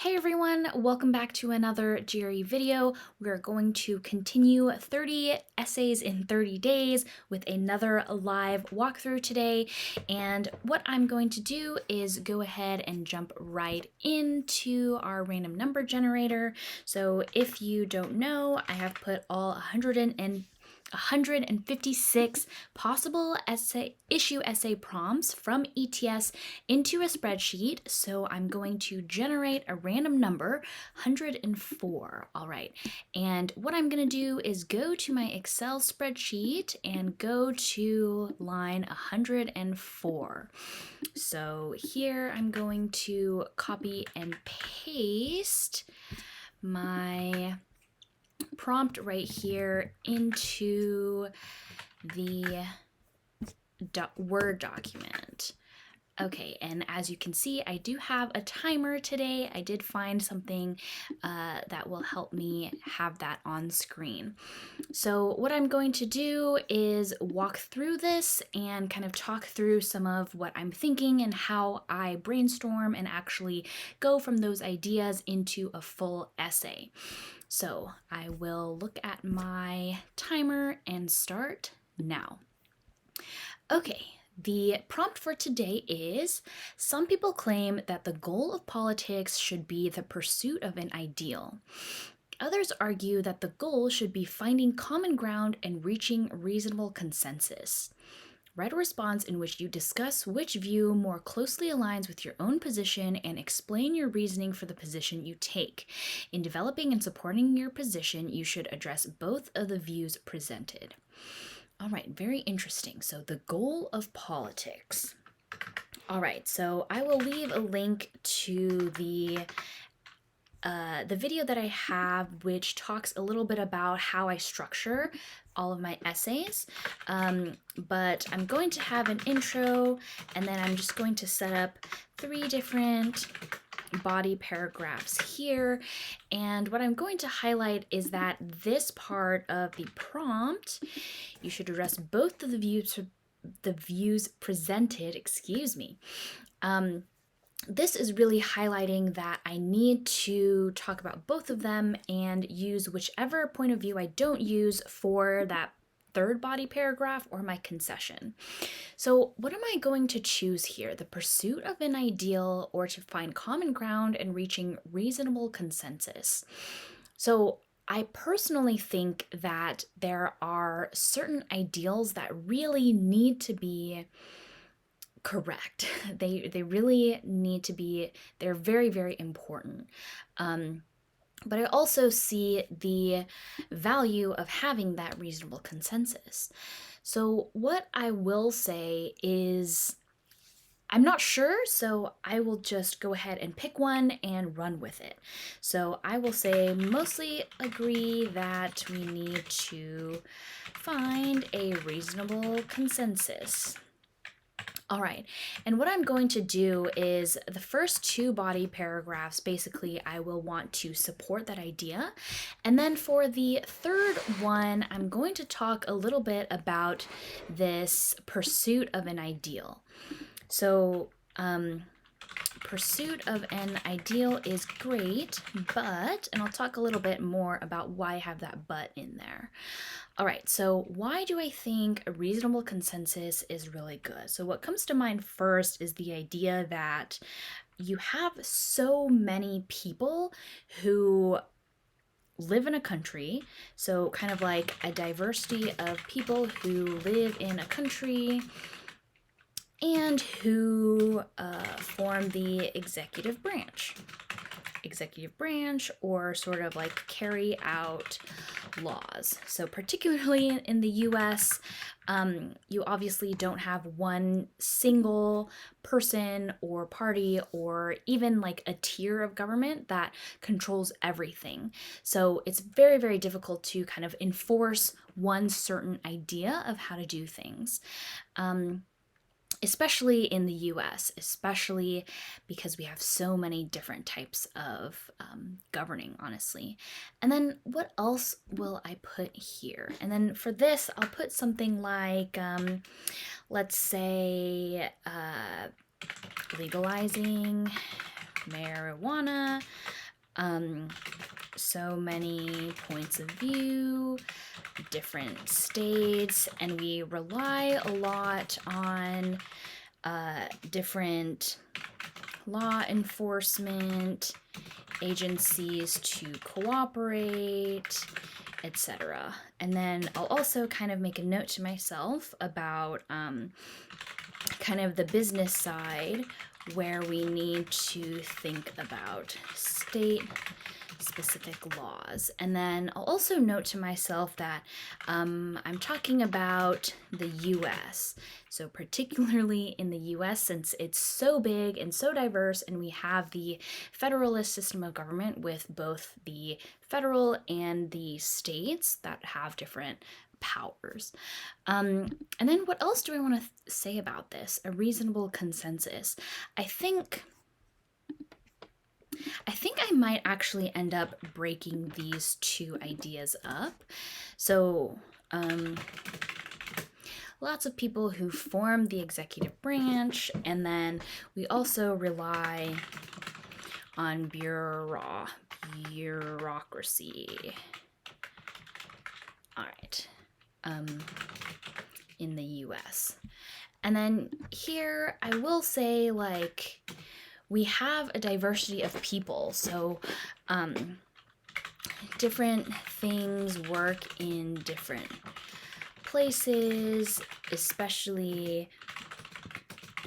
Hey everyone, welcome back to another GRE video. We're going to continue 30 essays in 30 days with another live walkthrough today. And what I'm going to do is go ahead and jump right into our random number generator. So if you don't know, I have put all 156 possible issue essay prompts from ETS into a spreadsheet. So I'm going to generate a random number, 104. All right. And what I'm going to do is go to my Excel spreadsheet and go to line 104. So here I'm going to copy and paste my prompt right here into the Word document. Okay, and as you can see, I do have a timer today. I did find something that will help me have that on screen. So what I'm going to do is walk through this and kind of talk through some of what I'm thinking and how I brainstorm and actually go from those ideas into a full essay. So I will look at my timer and start now. Okay. The prompt for today is, some people claim that the goal of politics should be the pursuit of an ideal. Others argue that the goal should be finding common ground and reaching reasonable consensus. Write a response in which you discuss which view more closely aligns with your own position and explain your reasoning for the position you take. In developing and supporting your position, you should address both of the views presented. All right, very interesting. So the goal of politics. All right, so I will leave a link to the video that I have, which talks a little bit about how I structure all of my essays. But I'm going to have an intro, and then I'm just going to set up 3 different body paragraphs here. And what I'm going to highlight is that this part of the prompt, you should address both of the views presented, this is really highlighting that I need to talk about both of them and use whichever point of view I don't use for that third body paragraph or my concession. So what am I going to choose here? The pursuit of an ideal or to find common ground and reaching reasonable consensus? So I personally think that there are certain ideals that really need to be correct. They really need to be, they're very, very important. But I also see the value of having that reasonable consensus. So what I will say is, I'm not sure, so I will just go ahead and pick one and run with it. So I will say mostly agree that we need to find a reasonable consensus. All right, and what I'm going to do is the first 2 body paragraphs, basically, I will want to support that idea. And then for the third one, I'm going to talk a little bit about this pursuit of an ideal. So, pursuit of an ideal is great, but, and I'll talk a little bit more about why I have that but in there. All right, so why do I think a reasonable consensus is really good? So what comes to mind first is the idea that you have so many people who live in a country, so kind of like a diversity of people who live in a country and who form the executive branch, or sort of like carry out laws. So particularly in the US, you obviously don't have one single person or party or even like a tier of government that controls everything. So it's very, very difficult to kind of enforce one certain idea of how to do things. Especially in the US, especially because we have so many different types of governing, honestly. And then what else will I put here? And then for this, I'll put something like, let's say, legalizing marijuana so many points of view, different states, and we rely a lot on different law enforcement agencies to cooperate, etc. And then I'll also kind of make a note to myself about kind of the business side, where we need to think about state specific laws. And then I'll also note to myself that I'm talking about the US. So particularly in the US, since it's so big and so diverse, and we have the federalist system of government with both the federal and the states that have different powers. And then what else do I want to say about this? A reasonable consensus. I think I might actually end up breaking these two ideas up. So, lots of people who form the executive branch, and then we also rely on bureaucracy. All right. In the US. And then here I will say, like, we have a diversity of people, so different things work in different places, especially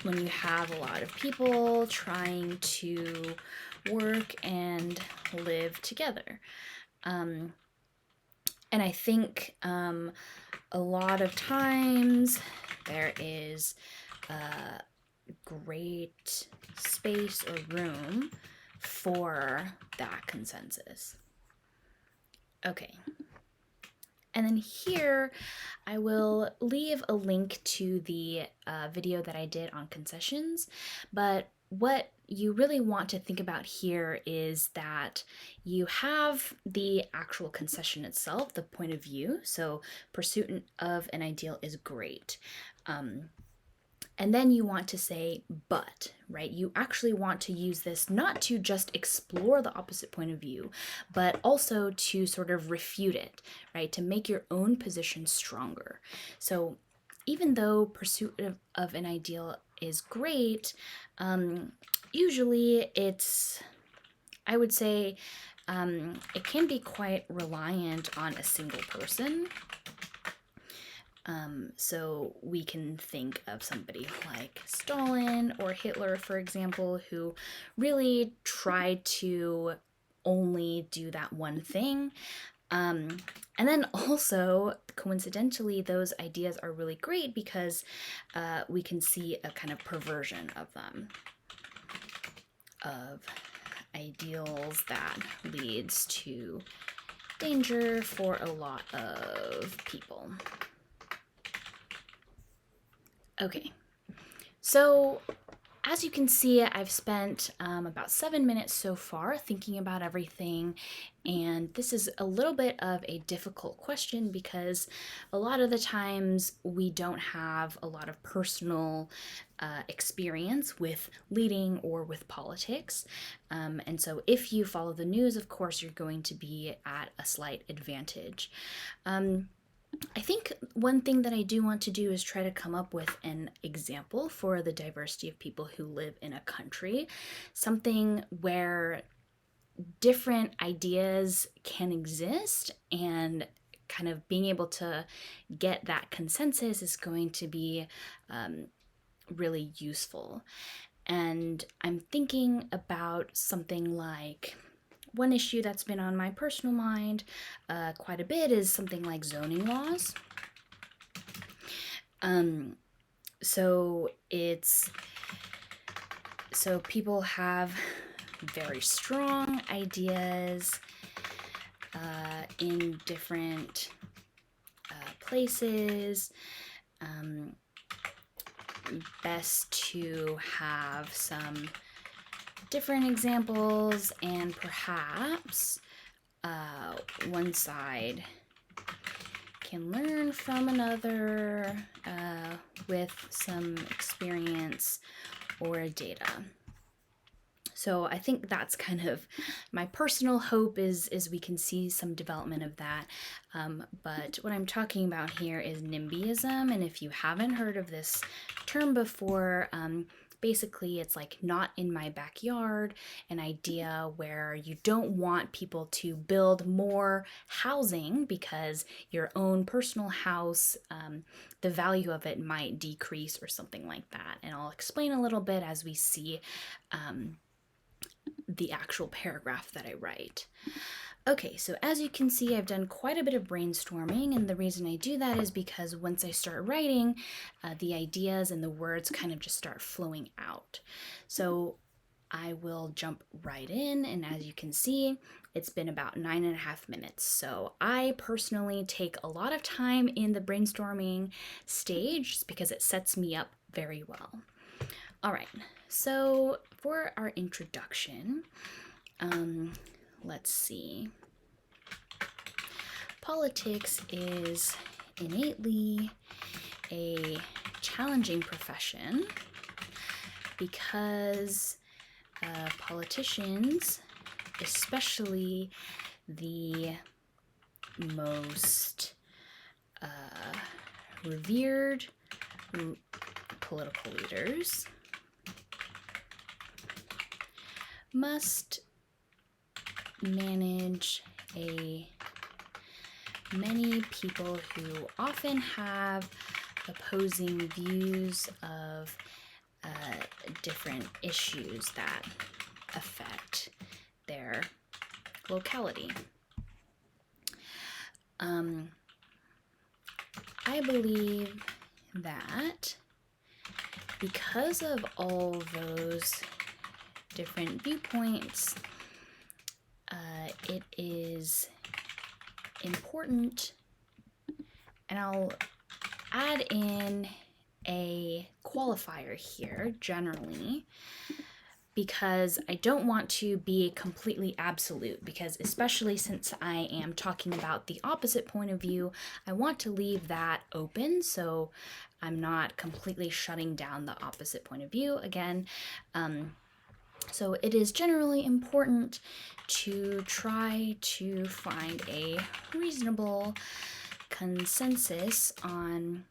when you have a lot of people trying to work and live together. And I think a lot of times there is great space or room for that consensus. Okay. And then here I will leave a link to the video that I did on concessions, but what you really want to think about here is that you have the actual concession itself, the point of view. So pursuit of an ideal is great. And then you want to say, but, right? You actually want to use this not to just explore the opposite point of view, but also to sort of refute it, right? To make your own position stronger. So even though pursuit of an ideal is great, usually it's, I would say, it can be quite reliant on a single person. So we can think of somebody like Stalin or Hitler, for example, who really tried to only do that one thing. And then also, coincidentally, those ideas are really great because we can see a kind of perversion of them, of ideals that leads to danger for a lot of people. Okay, so as you can see, I've spent about 7 minutes so far thinking about everything, and this is a little bit of a difficult question because a lot of the times we don't have a lot of personal experience with leading or with politics, and so if you follow the news, of course, you're going to be at a slight advantage. I think one thing that I do want to do is try to come up with an example for the diversity of people who live in a country, something where different ideas can exist, and kind of being able to get that consensus is going to be really useful. And I'm thinking about something like, one issue that's been on my personal mind quite a bit is something like zoning laws. So people have very strong ideas in different places. Best to have some different examples, and perhaps one side can learn from another with some experience or data. So I think that's kind of my personal hope is we can see some development of that. But what I'm talking about here is NIMBYism, and if you haven't heard of this term before, basically it's like not in my backyard, an idea where you don't want people to build more housing because your own personal house, the value of it might decrease or something like that. And I'll explain a little bit as we see the actual paragraph that I write. Okay, so as you can see, I've done quite a bit of brainstorming, and the reason I do that is because once I start writing, the ideas and the words kind of just start flowing out. So I will jump right in, and as you can see, it's been about 9.5 minutes. So I personally take a lot of time in the brainstorming stage just because it sets me up very well. All right, so for our introduction, let's see. Politics is innately a challenging profession because politicians, especially the most revered political leaders, must manage many people who often have opposing views of different issues that affect their locality. I believe that because of all those different viewpoints, it is important, and I'll add in a qualifier here generally, because I don't want to be completely absolute, because especially since I am talking about the opposite point of view, I want to leave that open so I'm not completely shutting down the opposite point of view again. So it is generally important to try to find a reasonable consensus on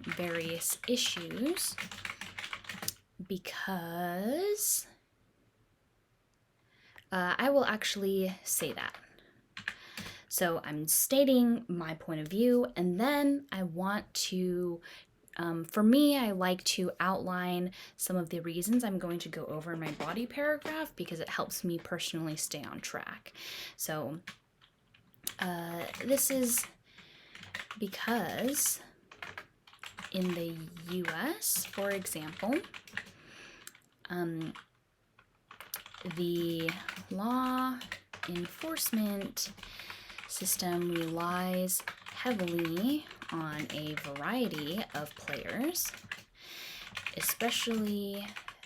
various issues, because I will actually say that. So I'm stating my point of view, and then I want to for me, I like to outline some of the reasons I'm going to go over in my body paragraph because it helps me personally stay on track. So this is because in the US, for example, the law enforcement system relies heavily on a variety of players, especially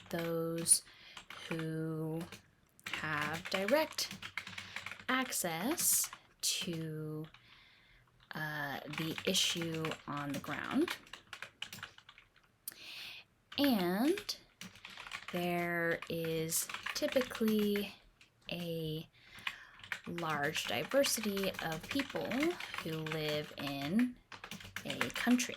those who have direct access to the issue on the ground. And there is typically a large diversity of people who live in a country.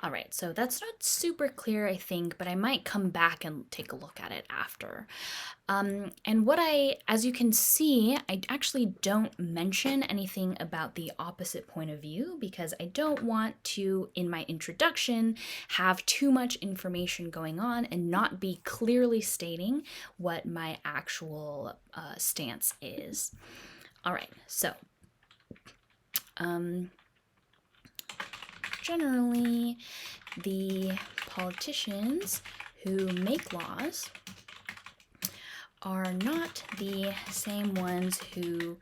All right, so that's not super clear, I think, but I might come back and take a look at it after. And as you can see, I actually don't mention anything about the opposite point of view because I don't want to, in my introduction, have too much information going on and not be clearly stating what my actual stance is. All right, so generally, the politicians who make laws are not the same ones who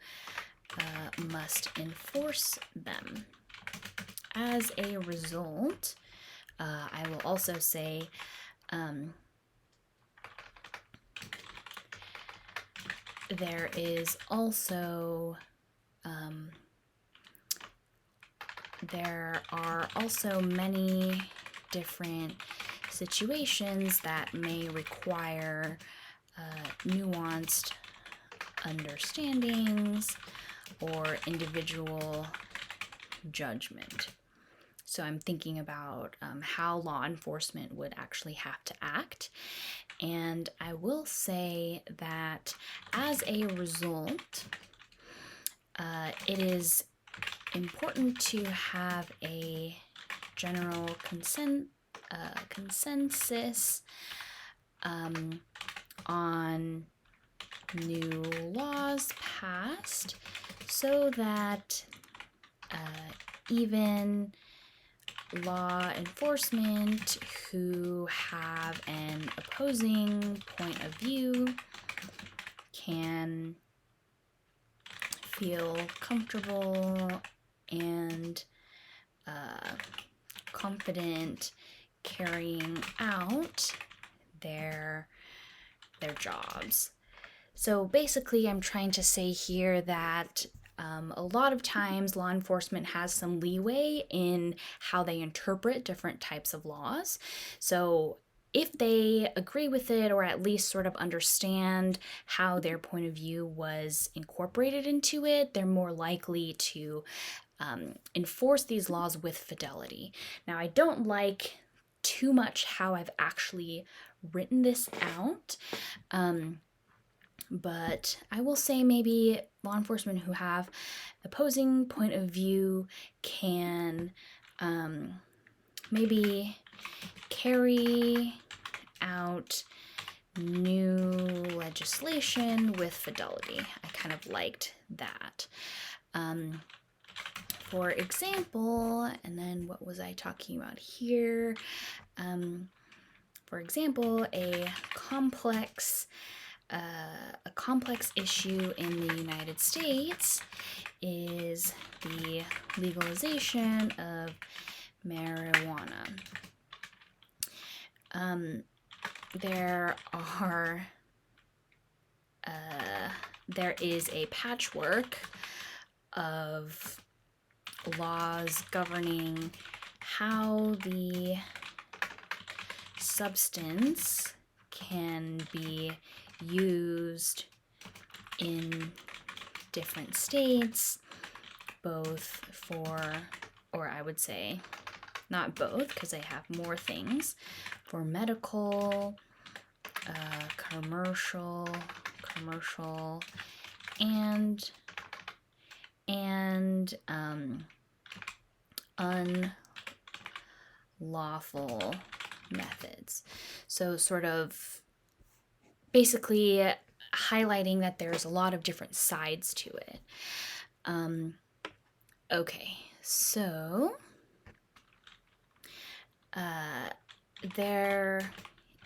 must enforce them. As a result, I will also say there is also there are also many different situations that may require nuanced understandings or individual judgment. So I'm thinking about how law enforcement would actually have to act. And I will say that as a result, it is important to have a general consensus on new laws passed so that even law enforcement who have an opposing point of view can feel comfortable and confident carrying out their jobs. So basically, I'm trying to say here that a lot of times law enforcement has some leeway in how they interpret different types of laws. So if they agree with it or at least sort of understand how their point of view was incorporated into it, they're more likely to enforce these laws with fidelity. Now, I don't like too much how I've actually written this out. But I will say maybe law enforcement who have opposing point of view can maybe carry out new legislation with fidelity. I kind of liked that. For example, and then what was I talking about here? For example, a complex issue in the United States is the legalization of marijuana. There is a patchwork of laws governing how the substance can be used in different states, both for, or I would say not both because they have more things, for medical, commercial, and unlawful methods. So sort of basically highlighting that there's a lot of different sides to it. Okay, so there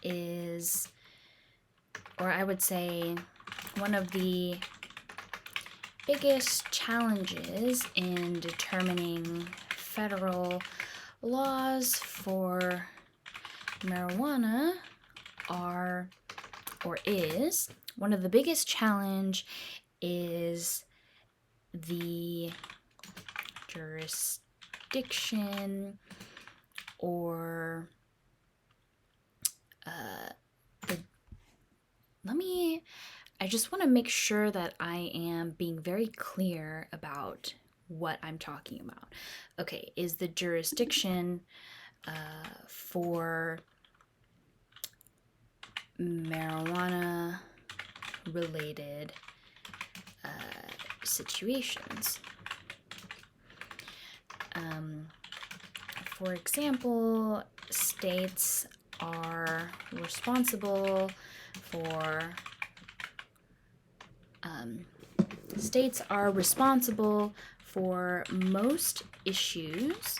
is, or I would say, one of the biggest challenges in determining federal laws for marijuana is one of the biggest challenge is the jurisdiction or I just want to make sure that I am being very clear about what I'm talking about. Okay, is the jurisdiction for marijuana related situations. For example, states are responsible for most issues,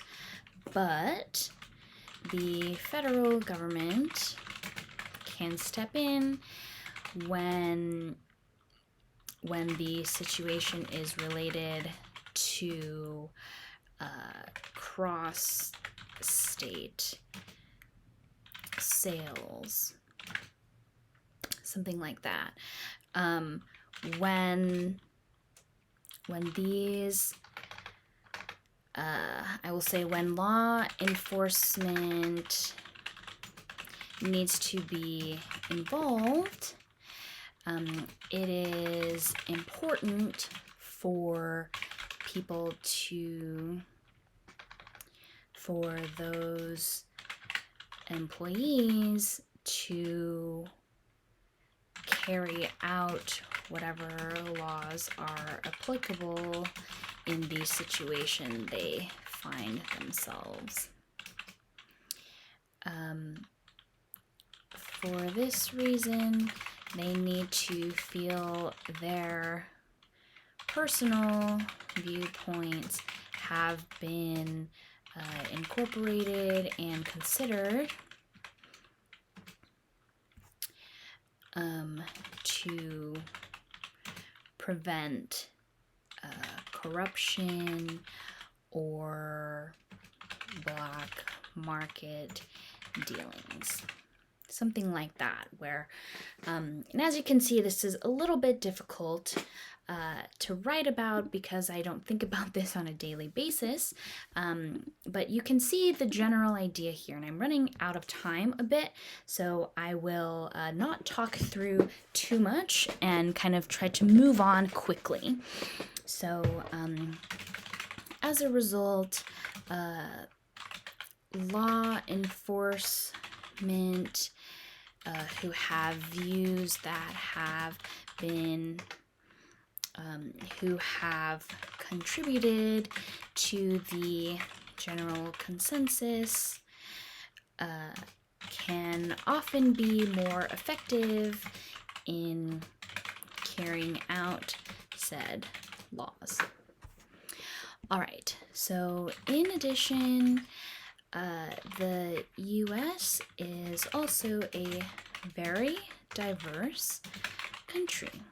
but the federal government can step in when the situation is related to cross-state sales, something like that. When these, I will say, when law enforcement needs to be involved, It is important for people for those employees to carry out whatever laws are applicable in the situation they find themselves. For this reason, they need to feel their personal viewpoints have been incorporated and considered to prevent corruption or black market dealings. Something like that, where, and as you can see, this is a little bit difficult to write about because I don't think about this on a daily basis, but you can see the general idea here, and I'm running out of time a bit, so I will not talk through too much and kind of try to move on quickly. So as a result, law enforcement who have views that have been who have contributed to the general consensus can often be more effective in carrying out said laws. All right, so in addition, the US is also a very diverse country.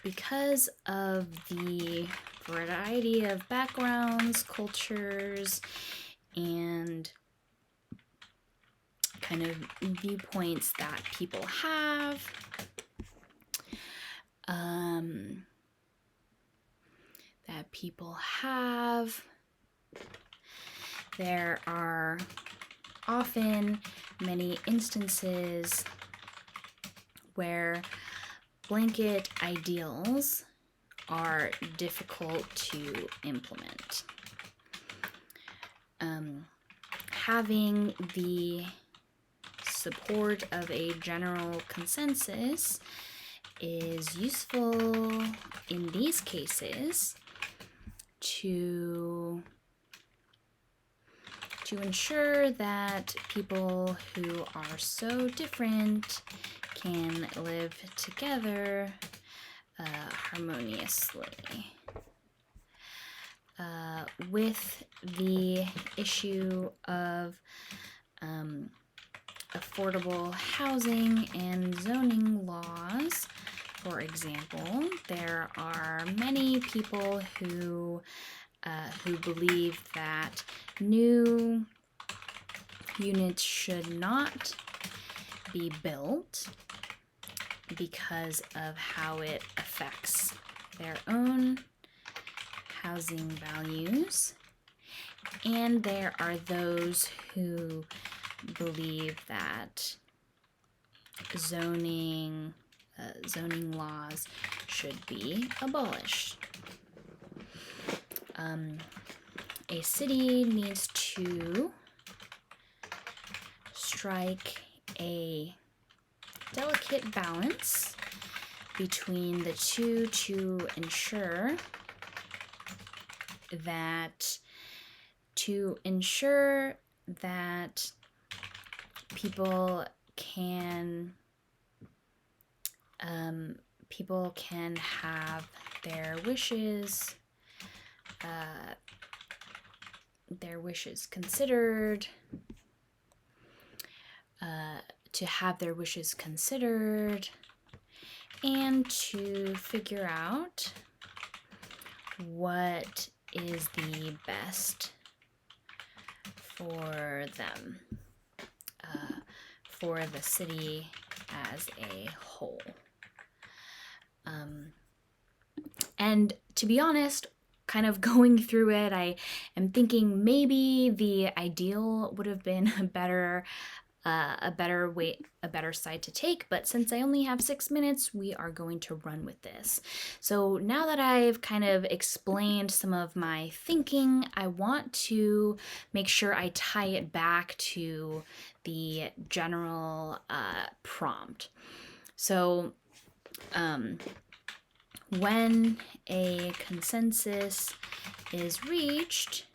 Because of the variety of backgrounds, cultures, and kind of viewpoints that people have, there are often many instances where blanket ideals are difficult to implement. Having the support of a general consensus is useful in these cases to ensure that people who are so different can live together harmoniously. With the issue of affordable housing and zoning laws, for example, there are many people who believe that new units should not be built because of how it affects their own housing values. And there are those who believe that zoning laws should be abolished. A city needs to strike a delicate balance between the two to ensure that people can have their wishes considered, and to figure out what is the best for them, for the city as a whole. And to be honest, kind of going through it, I am thinking maybe the ideal would have been a better a better side to take, but since I only have 6 minutes, we are going to run with this. So now that I've kind of explained some of my thinking, I want to make sure I tie it back to the general prompt. So when a consensus is reached,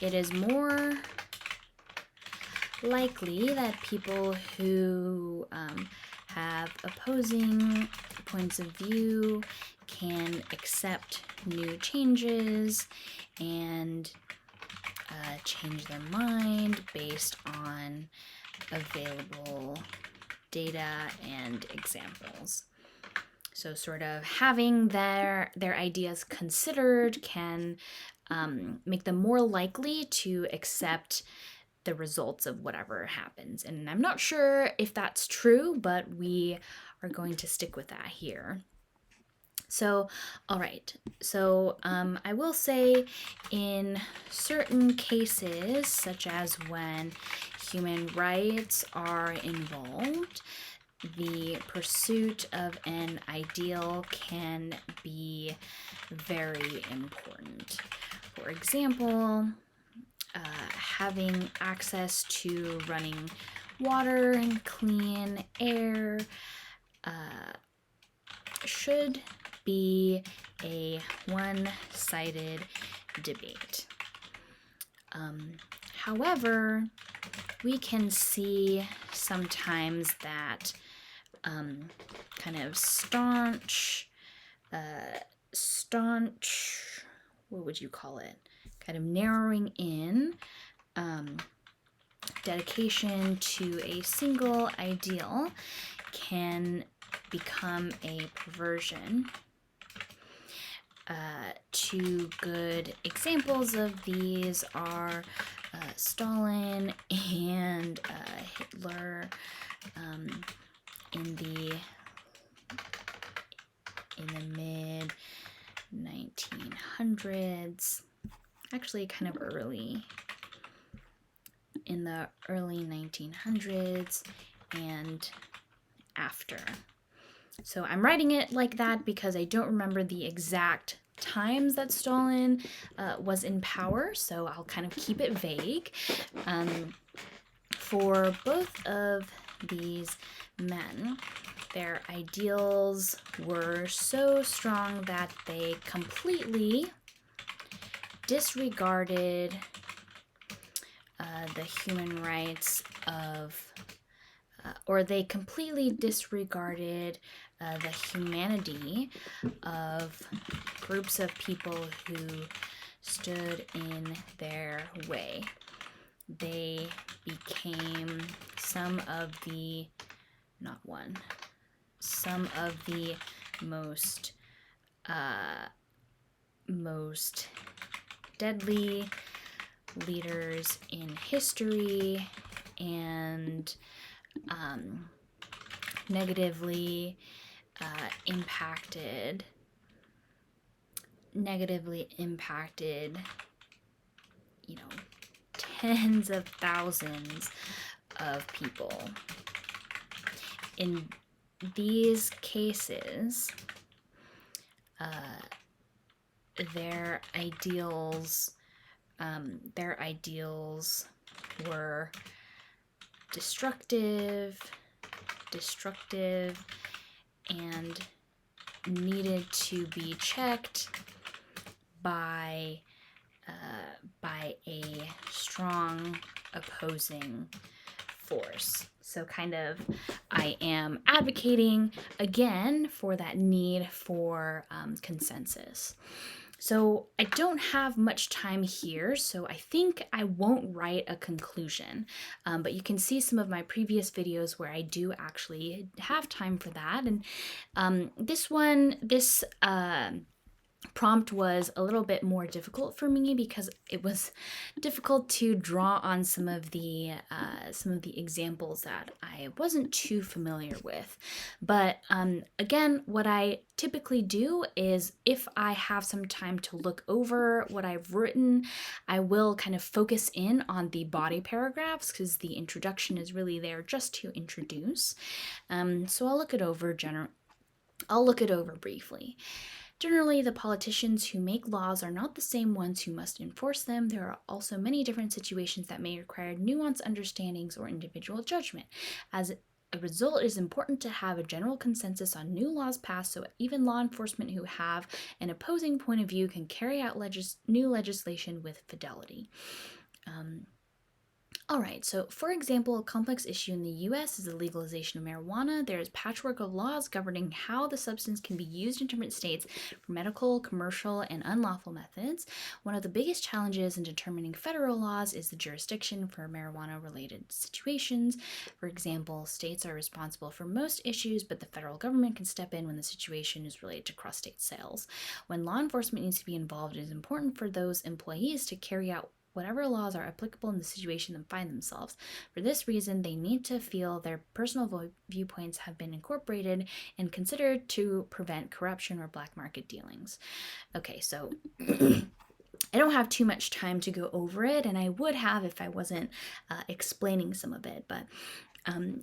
it is more likely that people who have opposing points of view can accept new changes and change their mind based on available data and examples. So sort of having their ideas considered can make them more likely to accept the results of whatever happens. And I'm not sure if that's true, but we are going to stick with that here. So, all right. So I will say in certain cases, such as when human rights are involved, the pursuit of an ideal can be very important. For example, having access to running water and clean air should be a one-sided debate. However, we can see sometimes that kind of staunch, what would you call it? Kind of narrowing in dedication to a single ideal can become a perversion. Two good examples of these are Stalin and Hitler in the mid 1900s, actually kind of early, in the early 1900s and after. So I'm writing it like that because I don't remember the exact times that Stalin was in power, so I'll kind of keep it vague. For both of these men, their ideals were so strong that they completely disregarded the human rights of, or they completely disregarded the humanity of groups of people who stood in their way. They became some of the most deadly leaders in history and negatively impacted tens of thousands of people. In these cases, their ideals were destructive, and needed to be checked by a strong opposing force. So kind of I am advocating again for that need for consensus. So I don't have much time here, so I think I won't write a conclusion, but you can see some of my previous videos where I do actually have time for that. And this prompt was a little bit more difficult for me because it was difficult to draw on some of the examples that I wasn't too familiar with. But again, what I typically do is if I have some time to look over what I've written, I will kind of focus in on the body paragraphs because the introduction is really there just to introduce. So I'll look it over briefly. Generally, the politicians who make laws are not the same ones who must enforce them. There are also many different situations that may require nuanced understandings or individual judgment. As a result, it is important to have a general consensus on new laws passed so even law enforcement who have an opposing point of view can carry out new legislation with fidelity. All right, so for example, a complex issue in the US is the legalization of marijuana. There is patchwork of laws governing how the substance can be used in different states for medical, commercial, and unlawful methods. One of the biggest challenges in determining federal laws is the jurisdiction for marijuana-related situations. For example, states are responsible for most issues, but the federal government can step in when the situation is related to cross-state sales. When law enforcement needs to be involved, it is important for those employees to carry out whatever laws are applicable in the situation they find themselves. For this reason, they need to feel their personal viewpoints have been incorporated and considered to prevent corruption or black market dealings. Okay, so I don't have too much time to go over it, and I would have if I wasn't explaining some of it, but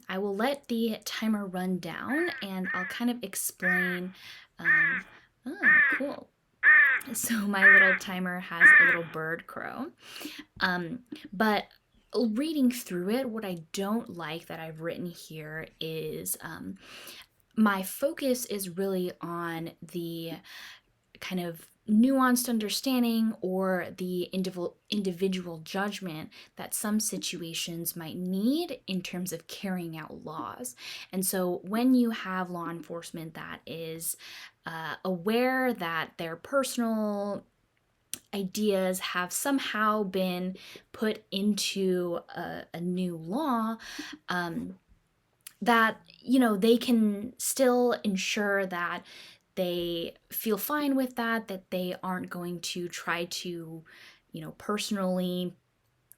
I will let the timer run down and I'll kind of explain. Oh, cool. So my little timer has a little bird crow. But reading through it, what I don't like that I've written here is my focus is really on the kind of nuanced understanding or the individual judgment that some situations might need in terms of carrying out laws. And so when you have law enforcement that is aware that their personal ideas have somehow been put into a new law, that they can still ensure that they feel fine with that they aren't going to try to personally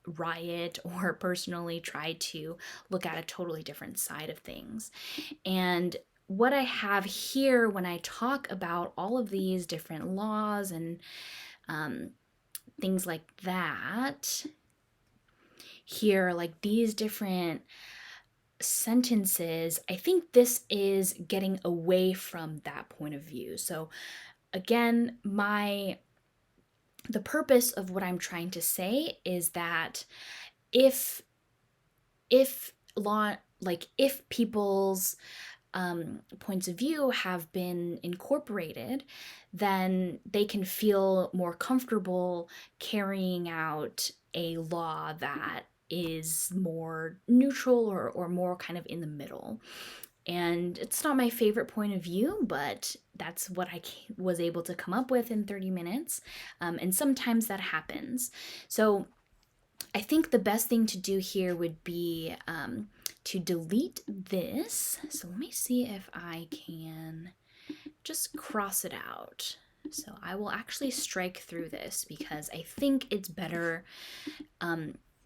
riot or personally try to look at a totally different side of things. And what I have here when I talk about all of these different laws and things like that here, like these different sentences, I think this is getting away from that point of view. So again, the purpose of what I'm trying to say is that if people's points of view have been incorporated, then they can feel more comfortable carrying out a law that is more neutral or more kind of in the middle. And it's not my favorite point of view, but that's what I was able to come up with in 30 minutes. And sometimes that happens. So I think the best thing to do here would be to delete this. So let me see if I can just cross it out. So I will actually strike through this because I think it's better.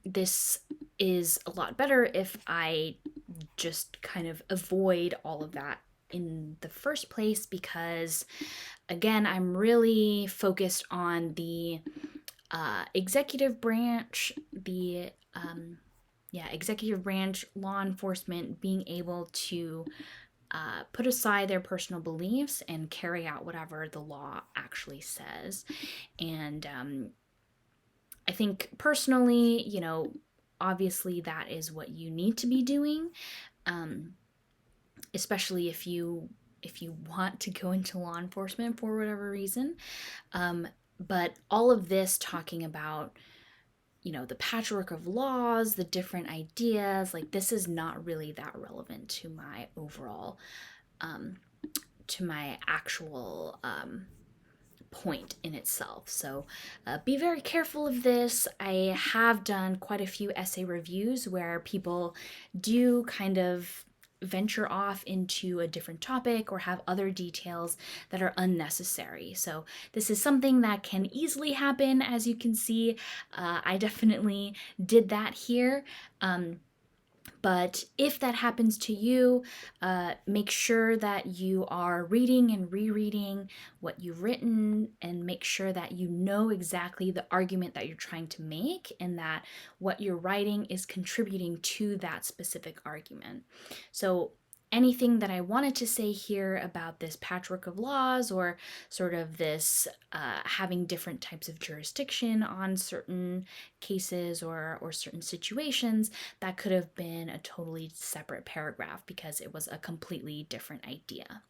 This is a lot better if I just kind of avoid all of that in the first place, because again, I'm really focused on the executive branch, the executive branch, law enforcement being able to put aside their personal beliefs and carry out whatever the law actually says. And I think personally, obviously that is what you need to be doing, especially if you want to go into law enforcement for whatever reason. But all of this talking about, the patchwork of laws, the different ideas, like this is not really that relevant to my overall, to my actual point in itself. So be very careful of this. I have done quite a few essay reviews where people do kind of venture off into a different topic or have other details that are unnecessary. So this is something that can easily happen, as you can see. I definitely did that here. But if that happens to you, make sure that you are reading and rereading what you've written, and make sure that you know exactly the argument that you're trying to make and that what you're writing is contributing to that specific argument. So anything that I wanted to say here about this patchwork of laws, or sort of this having different types of jurisdiction on certain cases or certain situations, that could have been a totally separate paragraph because it was a completely different idea.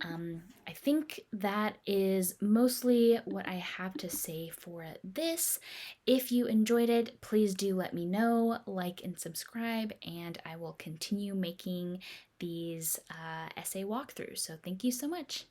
I think that is mostly what I have to say for this. If you enjoyed it, please do let me know, like and subscribe, and I will continue making these essay walkthroughs. So thank you so much.